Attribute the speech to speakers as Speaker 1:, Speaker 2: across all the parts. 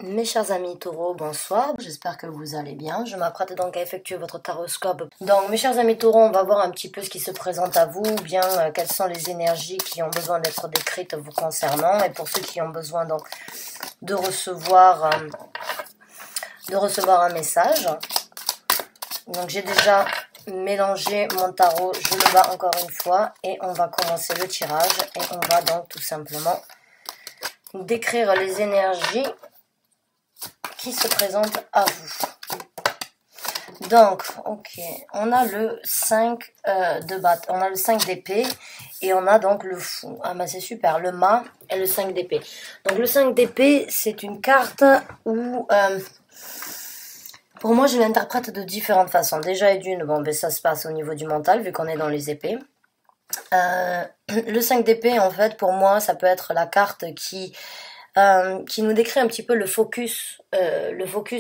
Speaker 1: Mes chers amis taureaux, bonsoir, j'espère que vous allez bien. Je m'apprête donc à effectuer votre taroscope. Donc mes chers amis taureaux, on va voir un petit peu ce qui se présente à vous, ou bien quelles sont les énergies qui ont besoin d'être décrites vous concernant. Et pour ceux qui ont besoin donc de recevoir un message. Donc j'ai déjà mélangé mon tarot, je le bats encore une fois et on va commencer le tirage. Et on va donc tout simplement décrire les énergies qui se présente à vous. Donc, ok, on a le 5 on a le 5 d'épée et on a donc le fou. Ah bah c'est super, le mât et le 5 d'épée. Donc le 5 d'épée, c'est une carte où pour moi je l'interprète de différentes façons. Déjà et d'une, bon ben ça se passe au niveau du mental vu qu'on est dans les épées. Le 5 d'épée en fait pour moi ça peut être la carte qui nous décrit un petit peu le focus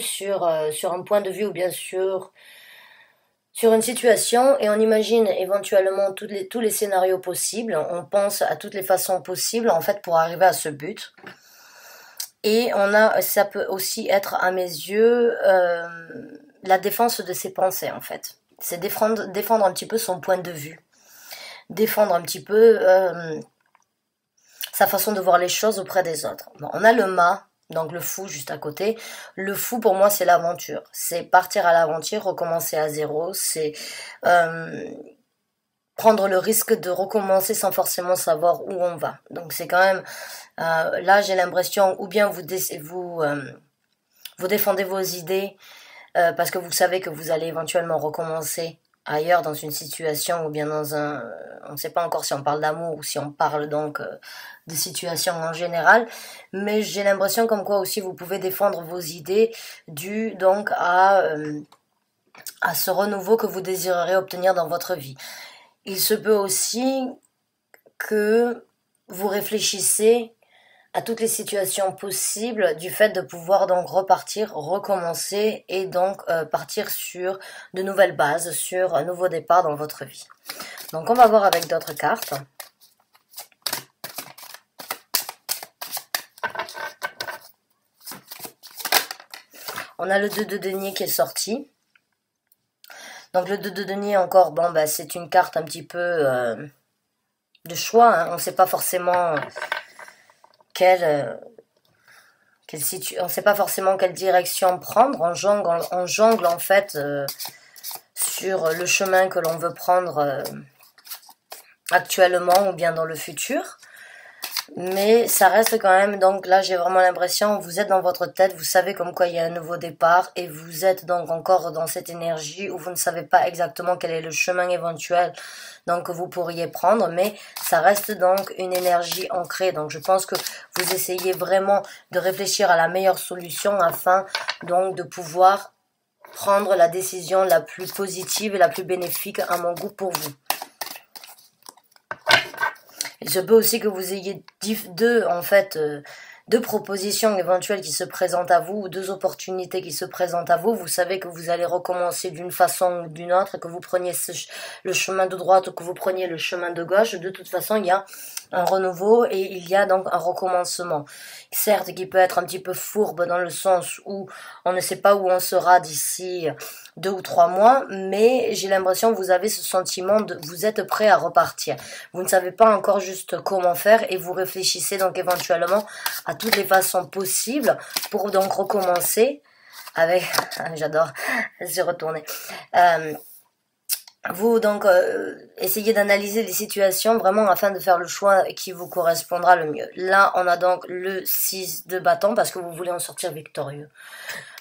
Speaker 1: sur un point de vue ou bien sûr sur une situation et on imagine éventuellement tous les scénarios possibles, on pense à toutes les façons possibles en fait pour arriver à ce but. Et ça peut aussi être à mes yeux la défense de ses pensées en fait. C'est défendre un petit peu son point de vue, défendre un petit peu sa façon de voir les choses auprès des autres. Bon, on a le mât, donc le fou juste à côté. Le fou pour moi c'est l'aventure, c'est partir à l'aventure, recommencer à zéro, c'est prendre le risque de recommencer sans forcément savoir où on va. Donc c'est quand même, là j'ai l'impression, ou bien vous défendez vos idées parce que vous savez que vous allez éventuellement recommencer ailleurs dans une situation ou bien dans on ne sait pas encore si on parle d'amour ou si on parle donc de situations en général, mais j'ai l'impression comme quoi aussi vous pouvez défendre vos idées dues donc à ce renouveau que vous désirerez obtenir dans votre vie. Il se peut aussi que vous réfléchissez à toutes les situations possibles du fait de pouvoir donc repartir, recommencer et donc partir sur de nouvelles bases, sur un nouveau départ dans votre vie. Donc on va voir avec d'autres cartes. On a le 2 de denier qui est sorti. Donc le 2 de denier encore, bon bah c'est une carte un petit peu de choix, hein. On ne sait pas forcément on ne sait pas forcément quelle direction prendre. On jongle en fait sur le chemin que l'on veut prendre actuellement ou bien dans le futur. Mais ça reste quand même, donc là j'ai vraiment l'impression, vous êtes dans votre tête, vous savez comme quoi il y a un nouveau départ et vous êtes donc encore dans cette énergie où vous ne savez pas exactement quel est le chemin éventuel donc que vous pourriez prendre, mais ça reste donc une énergie ancrée. Donc je pense que vous essayez vraiment de réfléchir à la meilleure solution afin donc de pouvoir prendre la décision la plus positive et la plus bénéfique à mon goût pour vous. Il se peut aussi que vous ayez deux propositions éventuelles qui se présentent à vous, ou deux opportunités qui se présentent à vous. Vous savez que vous allez recommencer d'une façon ou d'une autre, que vous preniez le chemin de droite ou que vous preniez le chemin de gauche. De toute façon, il y a un renouveau et il y a donc un recommencement. Certes, qui peut être un petit peu fourbe dans le sens où on ne sait pas où on sera d'ici 2 ou 3 mois, mais j'ai l'impression que vous avez ce sentiment de vous êtes prêt à repartir. Vous ne savez pas encore juste comment faire et vous réfléchissez donc éventuellement à toutes les façons possibles pour donc recommencer avec, j'adore se retourner, vous donc essayez d'analyser les situations vraiment afin de faire le choix qui vous correspondra le mieux. Là on a donc le 6 de bâton parce que vous voulez en sortir victorieux.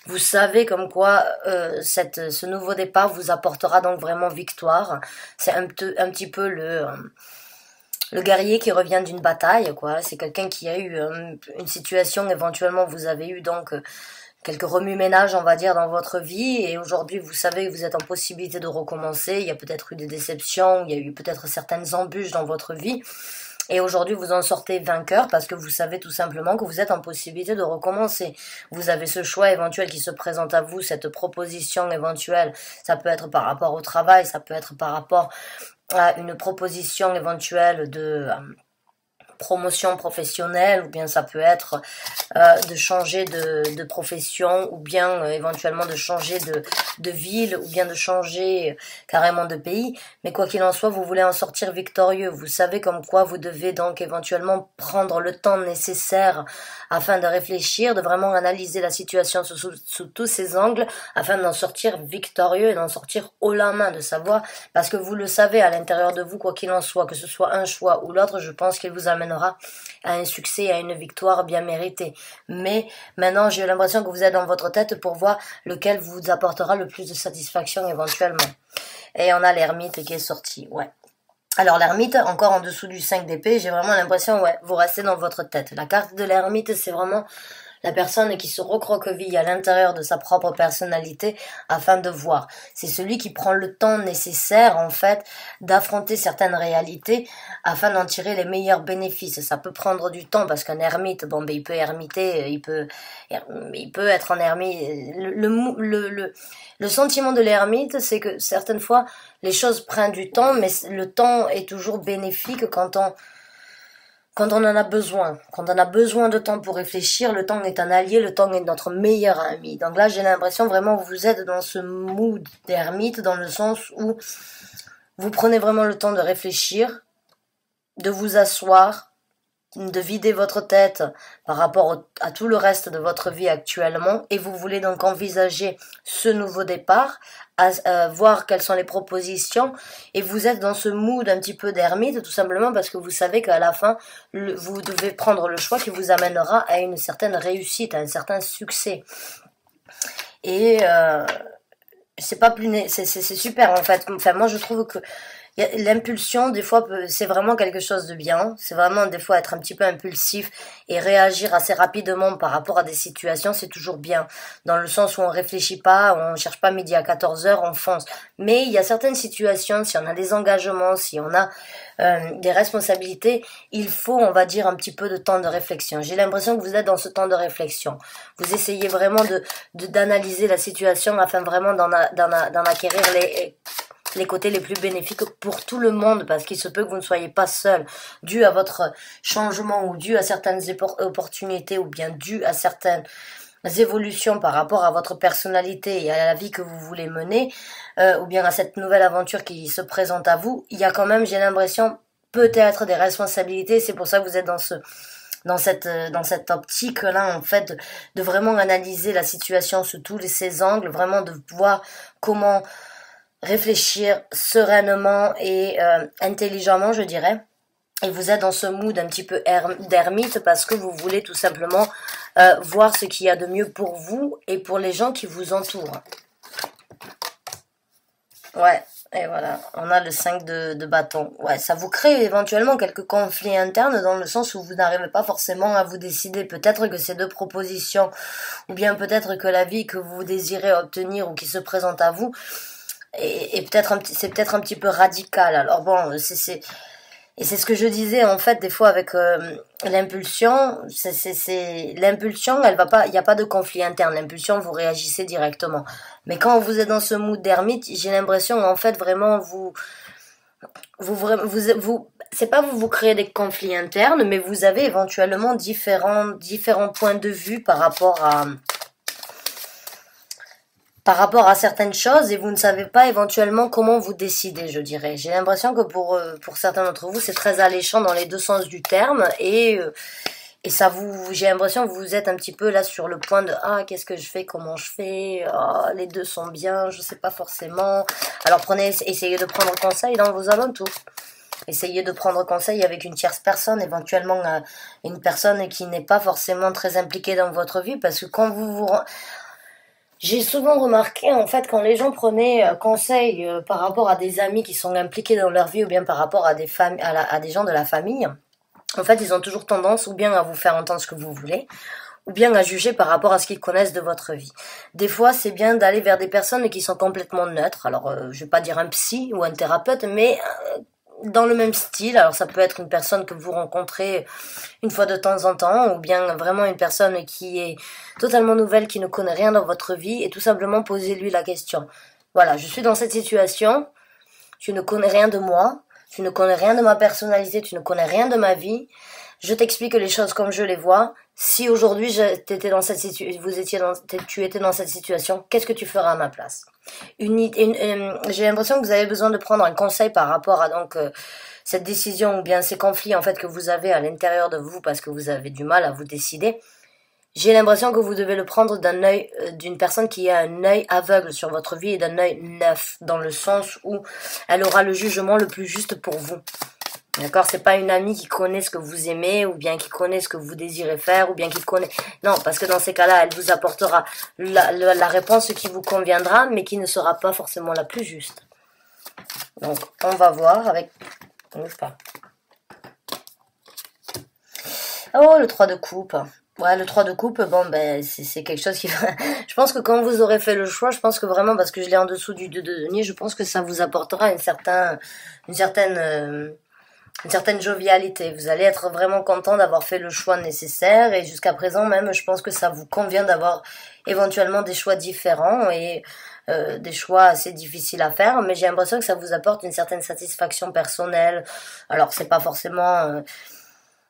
Speaker 1: Vous savez comme quoi ce nouveau départ vous apportera donc vraiment victoire. C'est un petit peu le guerrier qui revient d'une bataille, quoi. C'est quelqu'un qui a eu une situation, éventuellement vous avez eu donc quelques remue-ménages, on va dire, dans votre vie, et aujourd'hui vous savez que vous êtes en possibilité de recommencer. Il y a peut-être eu des déceptions, il y a eu peut-être certaines embûches dans votre vie, et aujourd'hui vous en sortez vainqueur parce que vous savez tout simplement que vous êtes en possibilité de recommencer. Vous avez ce choix éventuel qui se présente à vous, cette proposition éventuelle, ça peut être par rapport au travail, ça peut être par rapport à une proposition éventuelle promotion professionnelle, ou bien ça peut être de changer de profession, ou bien éventuellement de changer de ville, ou bien de changer carrément de pays. Mais quoi qu'il en soit, vous voulez en sortir victorieux. Vous savez comme quoi vous devez donc éventuellement prendre le temps nécessaire afin de réfléchir, de vraiment analyser la situation sous tous ses angles, afin d'en sortir victorieux et d'en sortir haut la main, de savoir, parce que vous le savez à l'intérieur de vous, quoi qu'il en soit, que ce soit un choix ou l'autre, je pense qu'il vous amènera à un succès et à une victoire bien méritée. Mais maintenant, j'ai l'impression que vous êtes dans votre tête pour voir lequel vous apportera le plus de satisfaction éventuellement. Et on a l'ermite qui est sorti, ouais. Alors l'ermite, encore en dessous du 5 d'épée, j'ai vraiment l'impression, ouais, vous restez dans votre tête. La carte de l'ermite, c'est vraiment la personne qui se recroqueville à l'intérieur de sa propre personnalité afin de voir. C'est celui qui prend le temps nécessaire, en fait, d'affronter certaines réalités afin d'en tirer les meilleurs bénéfices. Ça peut prendre du temps parce qu'un ermite, bon, ben, il peut ermiter, il peut être en ermite. Le sentiment de l'ermite, c'est que certaines fois, les choses prennent du temps, mais le temps est toujours bénéfique quand on en a besoin. Quand on a besoin de temps pour réfléchir, le temps est un allié, le temps est notre meilleur ami. Donc là, j'ai l'impression vraiment que vous êtes dans ce mood d'ermite, dans le sens où vous prenez vraiment le temps de réfléchir, de vous asseoir, de vider votre tête par rapport à tout le reste de votre vie actuellement, et vous voulez donc envisager ce nouveau départ, voir quelles sont les propositions, et vous êtes dans ce mood un petit peu d'ermite, tout simplement parce que vous savez qu'à la fin, vous devez prendre le choix qui vous amènera à une certaine réussite, à un certain succès. Et c'est pas plus c'est super en fait. Enfin, moi je trouve que l'impulsion, des fois, c'est vraiment quelque chose de bien. C'est vraiment, des fois, être un petit peu impulsif et réagir assez rapidement par rapport à des situations, c'est toujours bien. Dans le sens où on réfléchit pas, on cherche pas midi à 14h, on fonce. Mais il y a certaines situations, si on a des engagements, si on a des responsabilités, il faut, on va dire, un petit peu de temps de réflexion. J'ai l'impression que vous êtes dans ce temps de réflexion. Vous essayez vraiment d'analyser la situation afin vraiment d'en acquérir les côtés les plus bénéfiques pour tout le monde, parce qu'il se peut que vous ne soyez pas seul, dû à votre changement ou dû à certaines opportunités ou bien dû à certaines évolutions par rapport à votre personnalité et à la vie que vous voulez mener, ou bien à cette nouvelle aventure qui se présente à vous. Il y a quand même, j'ai l'impression, peut-être des responsabilités. C'est pour ça que vous êtes dans cette optique là, en fait, de vraiment analyser la situation sous tous ces angles, vraiment de voir comment réfléchir sereinement et intelligemment, je dirais. Et vous êtes dans ce mood un petit peu d'ermite parce que vous voulez tout simplement voir ce qu'il y a de mieux pour vous et pour les gens qui vous entourent. Ouais, et voilà, on a le 5 de bâton. Ouais, ça vous crée éventuellement quelques conflits internes dans le sens où vous n'arrivez pas forcément à vous décider. Peut-être que ces deux propositions, ou bien peut-être que la vie que vous désirez obtenir ou qui se présente à vous, et c'est peut-être un petit peu radical. Alors bon, c'est ce que je disais en fait des fois avec l'impulsion. L'impulsion, elle va pas, il n'y a pas de conflit interne. L'impulsion, vous réagissez directement. Mais quand vous êtes dans ce mood d'ermite, j'ai l'impression en fait vraiment c'est pas vous créez des conflits internes, mais vous avez éventuellement différents points de vue par rapport à certaines choses, et vous ne savez pas éventuellement comment vous décider, je dirais. J'ai l'impression que pour certains d'entre vous, c'est très alléchant dans les deux sens du terme, et ça j'ai l'impression que vous êtes un petit peu là sur le point de qu'est-ce que je fais, comment je fais, les deux sont bien, je sais pas forcément. Alors essayez de prendre conseil dans vos alentours. Essayez de prendre conseil avec une tierce personne, éventuellement une personne qui n'est pas forcément très impliquée dans votre vie, parce que quand j'ai souvent remarqué, en fait, quand les gens prenaient conseil par rapport à des amis qui sont impliqués dans leur vie, ou bien par rapport à des gens de la famille, en fait, ils ont toujours tendance ou bien à vous faire entendre ce que vous voulez, ou bien à juger par rapport à ce qu'ils connaissent de votre vie. Des fois, c'est bien d'aller vers des personnes qui sont complètement neutres. Alors, je vais pas dire un psy ou un thérapeute, mais dans le même style. Alors ça peut être une personne que vous rencontrez une fois de temps en temps, ou bien vraiment une personne qui est totalement nouvelle, qui ne connaît rien dans votre vie, et tout simplement posez-lui la question. Voilà, je suis dans cette situation, tu ne connais rien de moi, tu ne connais rien de ma personnalité, tu ne connais rien de ma vie, Je t'explique les choses comme je les vois. Si aujourd'hui tu étais dans cette situation, qu'est-ce que tu feras à ma place? J'ai l'impression que vous avez besoin de prendre un conseil par rapport à cette décision ou bien ces conflits en fait que vous avez à l'intérieur de vous parce que vous avez du mal à vous décider. J'ai l'impression que vous devez le prendre d'un œil d'une personne qui a un œil aveugle sur votre vie et d'un œil neuf, dans le sens où elle aura le jugement le plus juste pour vous. D'accord, c'est pas une amie qui connaît ce que vous aimez, ou bien qui connaît ce que vous désirez faire, ou bien qui connaît... Non, parce que dans ces cas-là, elle vous apportera la réponse qui vous conviendra, mais qui ne sera pas forcément la plus juste. Donc, on va voir avec... Bouge pas. Oh, le 3 de coupe. Ouais, le 3 de coupe, bon, ben, c'est quelque chose qui va... Je pense que quand vous aurez fait le choix, je pense que vraiment, parce que je l'ai en dessous du 2 de denier, je pense que ça vous apportera une certaine jovialité. Vous allez être vraiment content d'avoir fait le choix nécessaire et jusqu'à présent même, je pense que ça vous convient d'avoir éventuellement des choix différents et des choix assez difficiles à faire, mais j'ai l'impression que ça vous apporte une certaine satisfaction personnelle. Alors, c'est pas forcément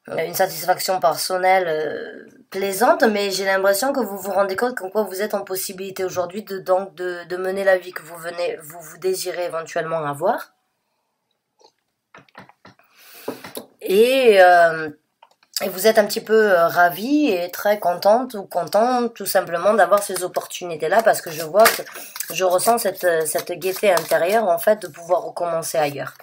Speaker 1: une satisfaction personnelle plaisante, mais j'ai l'impression que vous vous rendez compte qu'en quoi vous êtes en possibilité aujourd'hui de mener la vie que vous désirez éventuellement avoir. Et vous êtes un petit peu ravie et très contente ou content tout simplement d'avoir ces opportunités-là parce que je vois que je ressens cette gaieté intérieure en fait de pouvoir recommencer ailleurs.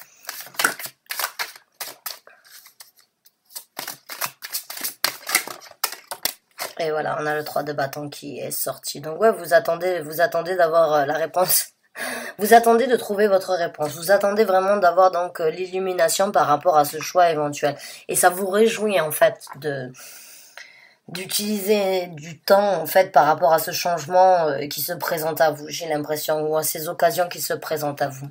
Speaker 1: Et voilà, on a le 3 de bâton qui est sorti. Donc ouais, vous attendez d'avoir la réponse. Vous attendez de trouver votre réponse. Vous attendez vraiment d'avoir donc l'illumination par rapport à ce choix éventuel. Et ça vous réjouit en fait d'utiliser du temps en fait par rapport à ce changement qui se présente à vous. J'ai l'impression, ou à ces occasions qui se présentent à vous.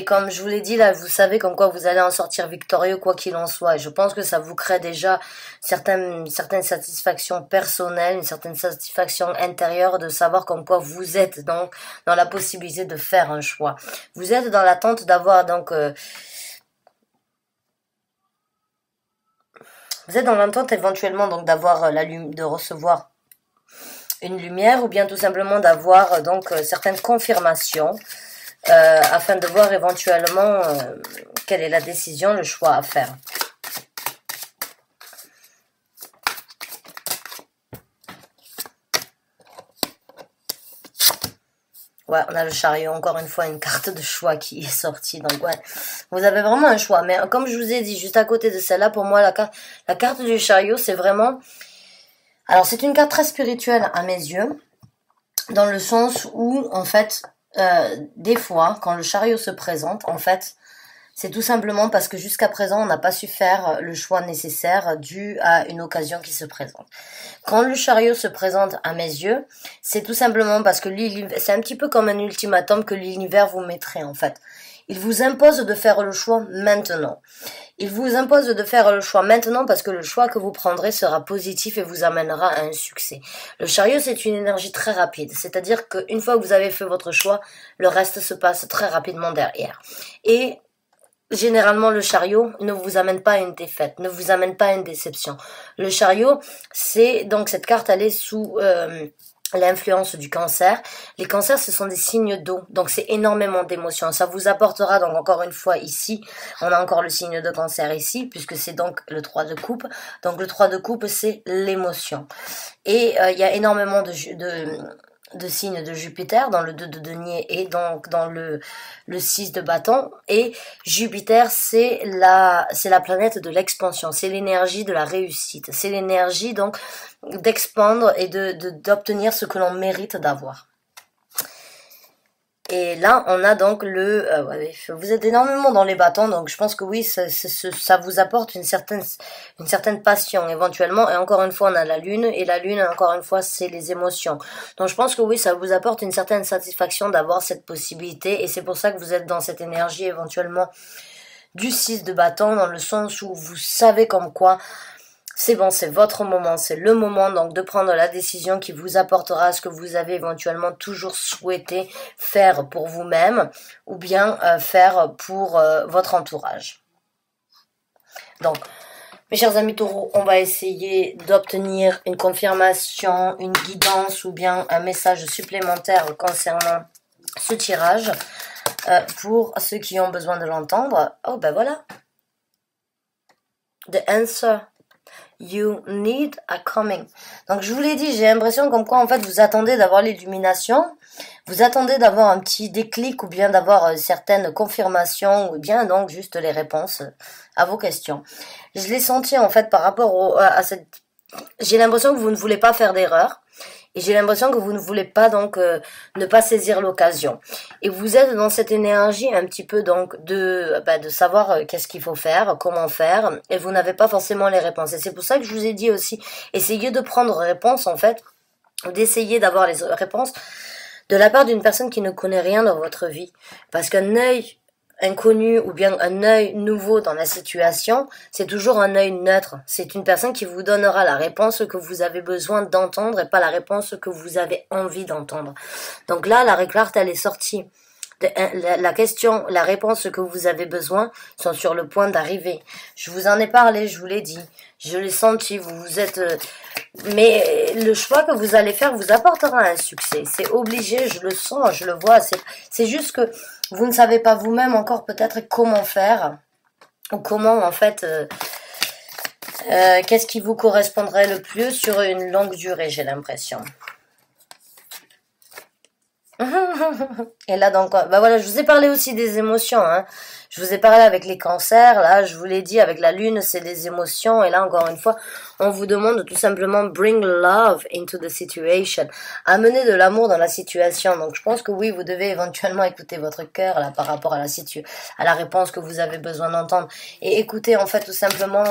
Speaker 1: Comme je vous l'ai dit là, vous savez comme quoi vous allez en sortir victorieux quoi qu'il en soit. Et je pense que ça vous crée déjà certaines satisfactions personnelles, une certaine satisfaction intérieure de savoir comme quoi vous êtes donc dans la possibilité de faire un choix. Vous êtes dans l'attente d'avoir donc... vous êtes dans l'attente éventuellement donc d'avoir de recevoir une lumière ou bien tout simplement d'avoir donc certaines confirmations. Afin de voir éventuellement quelle est la décision, le choix à faire. Ouais, on a le chariot, encore une fois, une carte de choix qui est sortie. Donc ouais, vous avez vraiment un choix. Mais comme je vous ai dit, juste à côté de celle-là, pour moi, la carte du chariot, c'est vraiment... Alors, c'est une carte très spirituelle à mes yeux, dans le sens où, en fait... des fois, quand le chariot se présente, en fait, c'est tout simplement parce que jusqu'à présent, on n'a pas su faire le choix nécessaire dû à une occasion qui se présente. Quand le chariot se présente à mes yeux, c'est tout simplement parce que c'est un petit peu comme un ultimatum que l'univers vous mettrait, en fait. Il vous impose de faire le choix maintenant. Il vous impose de faire le choix maintenant parce que le choix que vous prendrez sera positif et vous amènera à un succès. Le chariot, c'est une énergie très rapide. C'est-à-dire qu'une fois que vous avez fait votre choix, le reste se passe très rapidement derrière. Et généralement, le chariot ne vous amène pas à une défaite, ne vous amène pas à une déception. Le chariot, c'est donc cette carte, elle est sous... l'influence du cancer. Les cancers, ce sont des signes d'eau, donc c'est énormément d'émotions. Ça vous apportera donc encore une fois ici, on a encore le signe de cancer ici, puisque c'est donc le 3 de coupe. Donc le 3 de coupe, c'est l'émotion. Et il y a énormément de signes de Jupiter dans le 2 de denier et donc dans le 6 de bâton. Et Jupiter, c'est la planète de l'expansion, c'est l'énergie de la réussite, c'est l'énergie donc d'expandre et d'obtenir ce que l'on mérite d'avoir. Et là, on a donc vous êtes énormément dans les bâtons, donc je pense que oui, ça vous apporte une certaine passion éventuellement. Et encore une fois, on a la lune, et la lune, encore une fois, c'est les émotions. Donc je pense que oui, ça vous apporte une certaine satisfaction d'avoir cette possibilité, et c'est pour ça que vous êtes dans cette énergie éventuellement du 6 de bâton, dans le sens où vous savez comme quoi c'est bon, c'est votre moment, c'est le moment donc de prendre la décision qui vous apportera ce que vous avez éventuellement toujours souhaité faire pour vous-même ou bien faire pour votre entourage. Donc, Mes chers amis taureaux, on va essayer d'obtenir une confirmation, une guidance ou bien un message supplémentaire concernant ce tirage pour ceux qui ont besoin de l'entendre. Oh ben voilà. The answer. You need a coming. Donc je vous l'ai dit, j'ai l'impression comme quoi en fait vous attendez d'avoir l'illumination, vous attendez d'avoir un petit déclic ou bien d'avoir certaines confirmations ou bien donc juste les réponses à vos questions. Je l'ai senti en fait par rapport à cette... J'ai l'impression que vous ne voulez pas faire d'erreur. Et j'ai l'impression que vous ne voulez pas donc ne pas saisir l'occasion. Et vous êtes dans cette énergie un petit peu donc de savoir qu'est-ce qu'il faut faire, comment faire, et vous n'avez pas forcément les réponses. Et c'est pour ça que je vous ai dit aussi, essayez de prendre réponse en fait, ou d'essayer d'avoir les réponses de la part d'une personne qui ne connaît rien dans votre vie. Parce qu'un œil inconnu ou bien un œil nouveau dans la situation, c'est toujours un œil neutre. C'est une personne qui vous donnera la réponse que vous avez besoin d'entendre et pas la réponse que vous avez envie d'entendre. Donc là, la carte, elle est sortie. La question, la réponse que vous avez besoin sont sur le point d'arriver. Je vous en ai parlé, je vous l'ai dit. Je l'ai senti, vous êtes... mais le choix que vous allez faire vous apportera un succès. C'est obligé, je le sens, je le vois. C'est juste que vous ne savez pas vous-même encore peut-être comment faire. Ou comment en fait... qu'est-ce qui vous correspondrait le plus sur une longue durée, j'ai l'impression. Et là donc, bah voilà, je vous ai parlé aussi des émotions, hein. Je vous ai parlé avec les cancers, là, je vous l'ai dit, avec la lune, c'est des émotions, et là, encore une fois, on vous demande de tout simplement bring love into the situation, amener de l'amour dans la situation. Donc, je pense que oui, vous devez éventuellement écouter votre cœur, là, par rapport à la réponse que vous avez besoin d'entendre, et écoutez, en fait, tout simplement,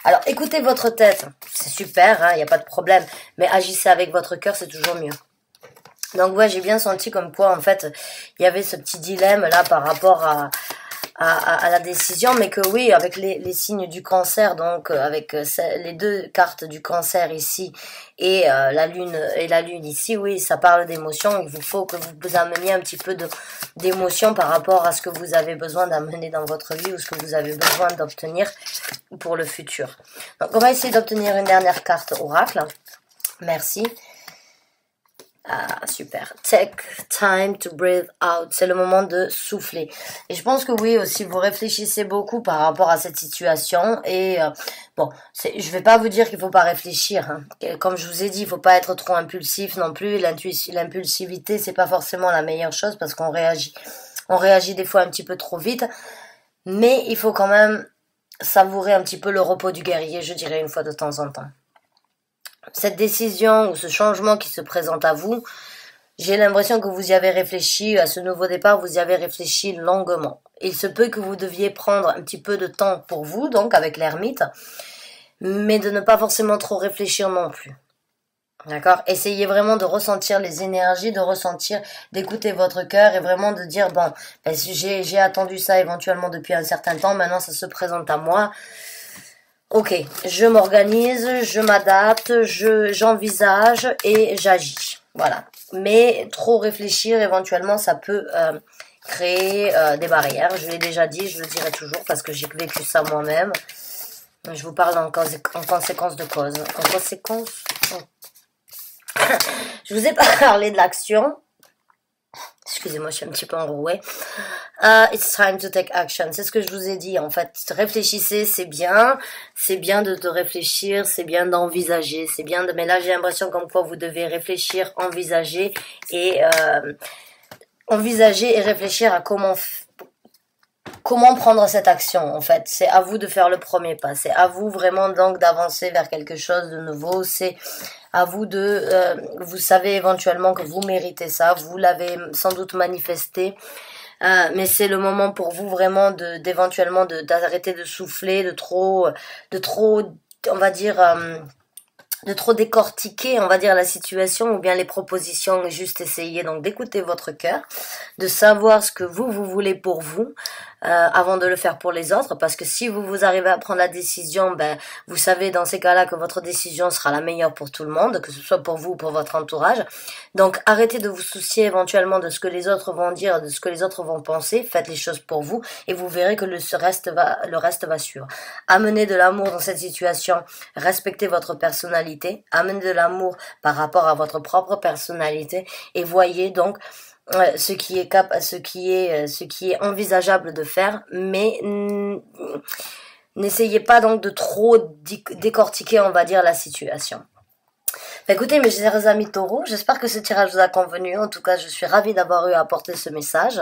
Speaker 1: alors, écoutez votre tête, c'est super, hein, y a pas de problème, mais agissez avec votre cœur, c'est toujours mieux. Donc ouais, j'ai bien senti comme quoi en fait il y avait ce petit dilemme là par rapport à la décision, mais que oui, avec les signes du cancer, donc avec les deux cartes du cancer ici et la lune ici, oui, ça parle d'émotion. Il vous faut que vous ameniez un petit peu d'émotion par rapport à ce que vous avez besoin d'amener dans votre vie ou ce que vous avez besoin d'obtenir pour le futur. Donc on va essayer d'obtenir une dernière carte oracle. Merci. Ah, super. Take time to breathe out. C'est le moment de souffler. Et je pense que oui, aussi, vous réfléchissez beaucoup par rapport à cette situation. Et bon, je vais pas vous dire qu'il faut pas réfléchir. Hein. Comme je vous ai dit, il faut pas être trop impulsif non plus. L'impulsivité, c'est pas forcément la meilleure chose parce qu'on réagit. On réagit des fois un petit peu trop vite. Mais il faut quand même savourer un petit peu le repos du guerrier, je dirais, une fois de temps en temps. Cette décision ou ce changement qui se présente à vous, j'ai l'impression que vous y avez réfléchi, à ce nouveau départ, vous y avez réfléchi longuement. Il se peut que vous deviez prendre un petit peu de temps pour vous, donc avec l'ermite, mais de ne pas forcément trop réfléchir non plus. D'accord? Essayez vraiment de ressentir les énergies, d'écouter votre cœur et vraiment de dire, bon, ben, j'ai attendu ça éventuellement depuis un certain temps, maintenant ça se présente à moi. Ok, je m'organise, je m'adapte, j'envisage et j'agis. Voilà. Mais trop réfléchir, éventuellement, ça peut créer des barrières. Je l'ai déjà dit, je le dirai toujours parce que j'ai vécu ça moi-même. Je vous parle en conséquence de cause. En conséquence... Je vous ai parlé de l'action. Excusez-moi, je suis un petit peu enrouée. It's time to take action. C'est ce que je vous ai dit, en fait. Réfléchissez, c'est bien. C'est bien de réfléchir, c'est bien d'envisager, c'est bien de... Mais là, j'ai l'impression comme quoi vous devez réfléchir, envisager et réfléchir à comment prendre cette action, en fait. C'est à vous de faire le premier pas. C'est à vous vraiment donc d'avancer vers quelque chose de nouveau. C'est à vous vous savez éventuellement que vous méritez ça. Vous l'avez sans doute manifesté. Mais c'est le moment pour vous vraiment d'éventuellement d'arrêter de souffler, de trop, on va dire, décortiquer, on va dire, la situation ou bien les propositions, et juste essayer donc d'écouter votre cœur, de savoir ce que vous voulez pour vous, avant de le faire pour les autres, parce que si vous arrivez à prendre la décision, ben vous savez dans ces cas-là que votre décision sera la meilleure pour tout le monde, que ce soit pour vous ou pour votre entourage. Donc arrêtez de vous soucier éventuellement de ce que les autres vont dire, de ce que les autres vont penser, faites les choses pour vous et vous verrez que le reste va suivre. Amenez de l'amour dans cette situation, respectez votre personnalité, amenez de l'amour par rapport à votre propre personnalité et voyez donc ce qui est envisageable de faire, mais n'essayez pas donc de trop décortiquer, on va dire, la situation. Écoutez, mes chers amis taureaux, j'espère que ce tirage vous a convenu. En tout cas, je suis ravie d'avoir eu à apporter ce message.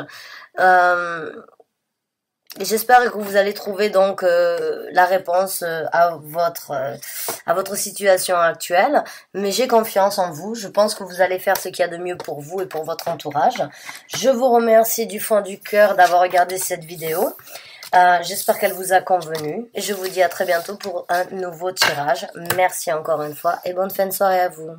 Speaker 1: Et j'espère que vous allez trouver donc la réponse à votre situation actuelle. Mais j'ai confiance en vous. Je pense que vous allez faire ce qu'il y a de mieux pour vous et pour votre entourage. Je vous remercie du fond du cœur d'avoir regardé cette vidéo. J'espère qu'elle vous a convenu. Et je vous dis à très bientôt pour un nouveau tirage. Merci encore une fois et bonne fin de soirée à vous.